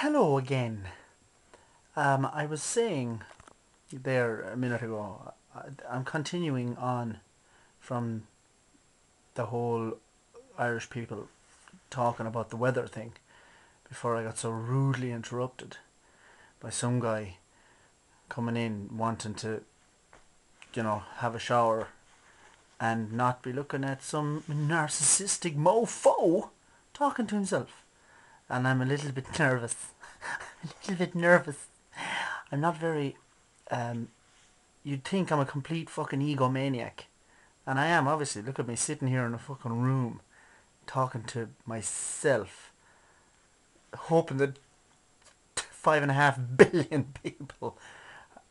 Hello again. I was saying there a minute ago, I'm continuing on from the whole Irish people talking about the weather thing before I got so rudely interrupted by some guy coming in wanting to, have a shower and not be looking at some narcissistic mofo talking to himself. And I'm a little bit nervous. A little bit nervous. I'm not very you'd think I'm a complete fucking egomaniac. And I am, obviously. Look at me sitting here in a fucking room talking to myself, hoping that 5.5 billion people.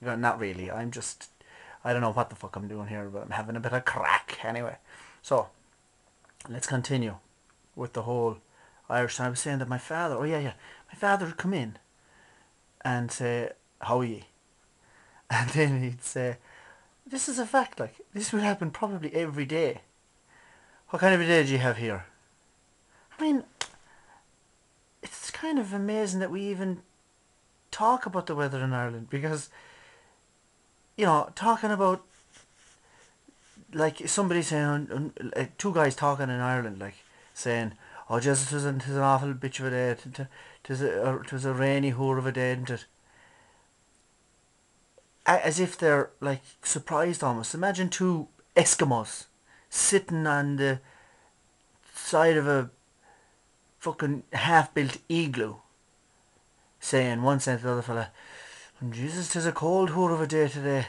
Not really. I don't know what the fuck I'm doing here, but I'm having a bit of crack anyway. So, let's continue with the whole Irish. I was saying that my father, my father would come in and say, "How are ye?" And then he'd say, "This is a fact, like, this would happen probably every day. What kind of a day do you have here?" I mean, it's kind of amazing that we even talk about the weather in Ireland because, talking about, like, somebody saying, two guys talking in Ireland, like, saying, "Oh, Jesus, it was an awful bitch of a day. It was a rainy whore of a day, didn't it?" As if they're, like, surprised almost. Imagine two Eskimos sitting on the side of a fucking half-built igloo saying, one saying to the other fella, "Jesus, 'tis a cold whore of a day today.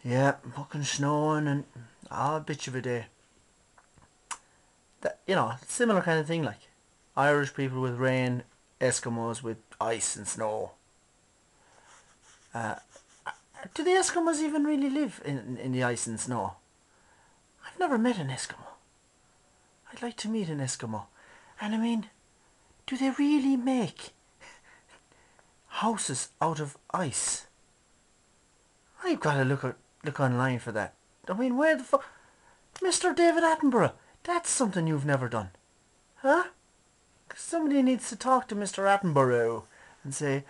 Yeah, fucking snowing and a bitch of a day." That, similar kind of thing, like Irish people with rain, Eskimos with ice and snow. Uh, do the Eskimos even really live in the ice and snow? I've never met an Eskimo. I'd like to meet an Eskimo. And I mean, do they really make houses out of ice? I've got to look online for that. I mean, where the fuck, Mr. David Attenborough? That's something you've never done, huh? Somebody needs to talk to Mr. Attenborough and say,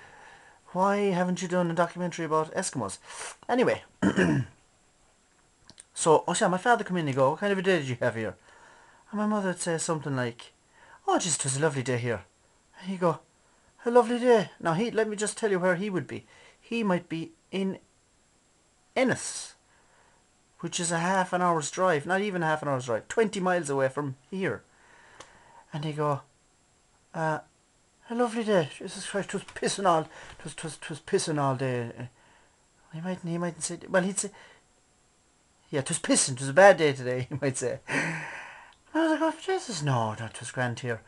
"Why haven't you done a documentary about Eskimos?" Anyway, so my father come in and go, "What kind of a day did you have here?" And my mother would say something like, "Oh, just it was a lovely day here." And he'd go, "A lovely day." Now, let me just tell you where he would be. He might be in Ennis, which is a half an hour's drive, not even half an hour's drive, 20 miles away from here. And he'd go, "A lovely day. Jesus Christ, 'twas pissing all, 'twas pissing all day." He mightn't say, well, he'd say, "Yeah, 'twas pissing, 'twas a bad day today," he might say. And I was like, "Oh, Jesus, no, 'twas grand here."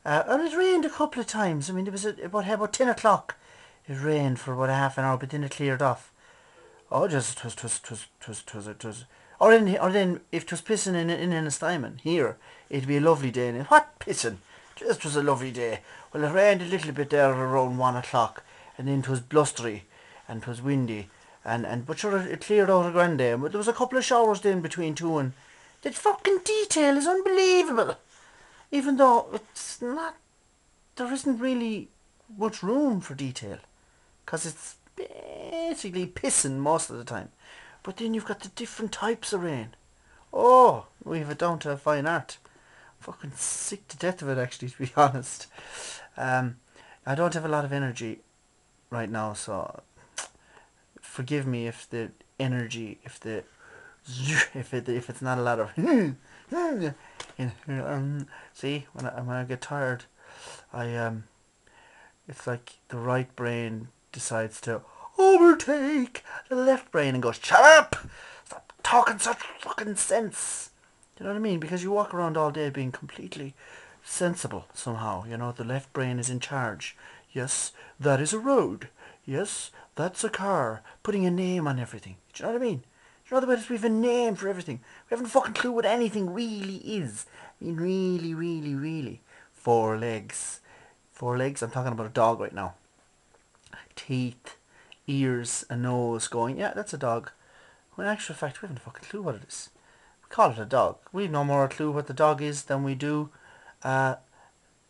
And it rained a couple of times. I mean, it was about 10 o'clock. It rained for about a half an hour, but then it cleared off. Oh, just 'twas. Or then if 'twas pissing in Ennistimon here, it'd be a lovely day. And what pissing? Just 'twas a lovely day. Well, it rained a little bit there around 1 o'clock, and then 'twas blustery, and 'twas windy, and but sure it cleared out a grand day. But there was a couple of showers then between two, and the fucking detail is unbelievable. Even though it's not, there isn't really much room for detail, because it's basically pissing most of the time. But then you've got the different types of rain. Oh, we have it down to fine art. Fucking sick to death of it, actually, to be honest. Um, I don't have a lot of energy right now, so forgive me if the energy, if it's not a lot of see, when I get tired, I it's like the right brain decides to overtake the left brain and goes, "Shut up! Stop talking such fucking sense." Do you know what I mean? Because you walk around all day being completely sensible somehow. The left brain is in charge. Yes, that is a road. Yes, that's a car. Putting a name on everything. Do you know what I mean? You know the way we have a name for everything. We haven't a fucking clue what anything really is. I mean, really, really, really. Four legs. Four legs? I'm talking about a dog right now. Teeth, ears, a nose, going, "Yeah, that's a dog." When in actual fact, we haven't a fucking clue what it is. We call it a dog. We've no more clue what the dog is than we do, uh,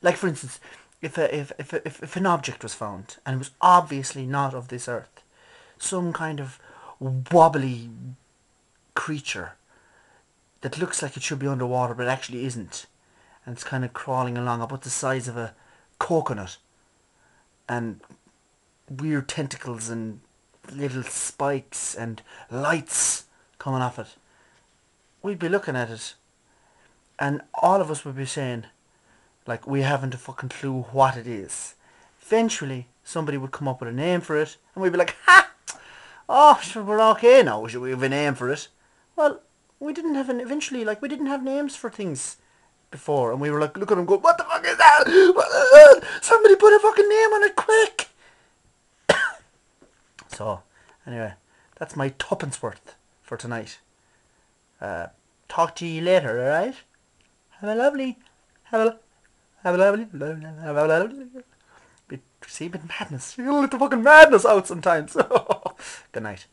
like, for instance, if an object was found and it was obviously not of this earth, some kind of wobbly creature that looks like it should be underwater but actually isn't, and it's kind of crawling along about the size of a coconut, and weird tentacles and little spikes and lights coming off it, we'd be looking at it and all of us would be saying, like, we haven't a fucking clue what it is. Eventually somebody would come up with a name for it and we'd be like, ha! Oh, sure, we're okay now. Should we have a name for it? Well, we didn't have we didn't have names for things before, and we were like, look at him go, what the fuck is that? What is that? Somebody put a fucking name on it quick! So, anyway, that's my tuppence worth for tonight. Talk to you later, alright? Have a lovely, have a lovely, see, a bit madness. You gotta let the fucking madness out sometimes. Good night.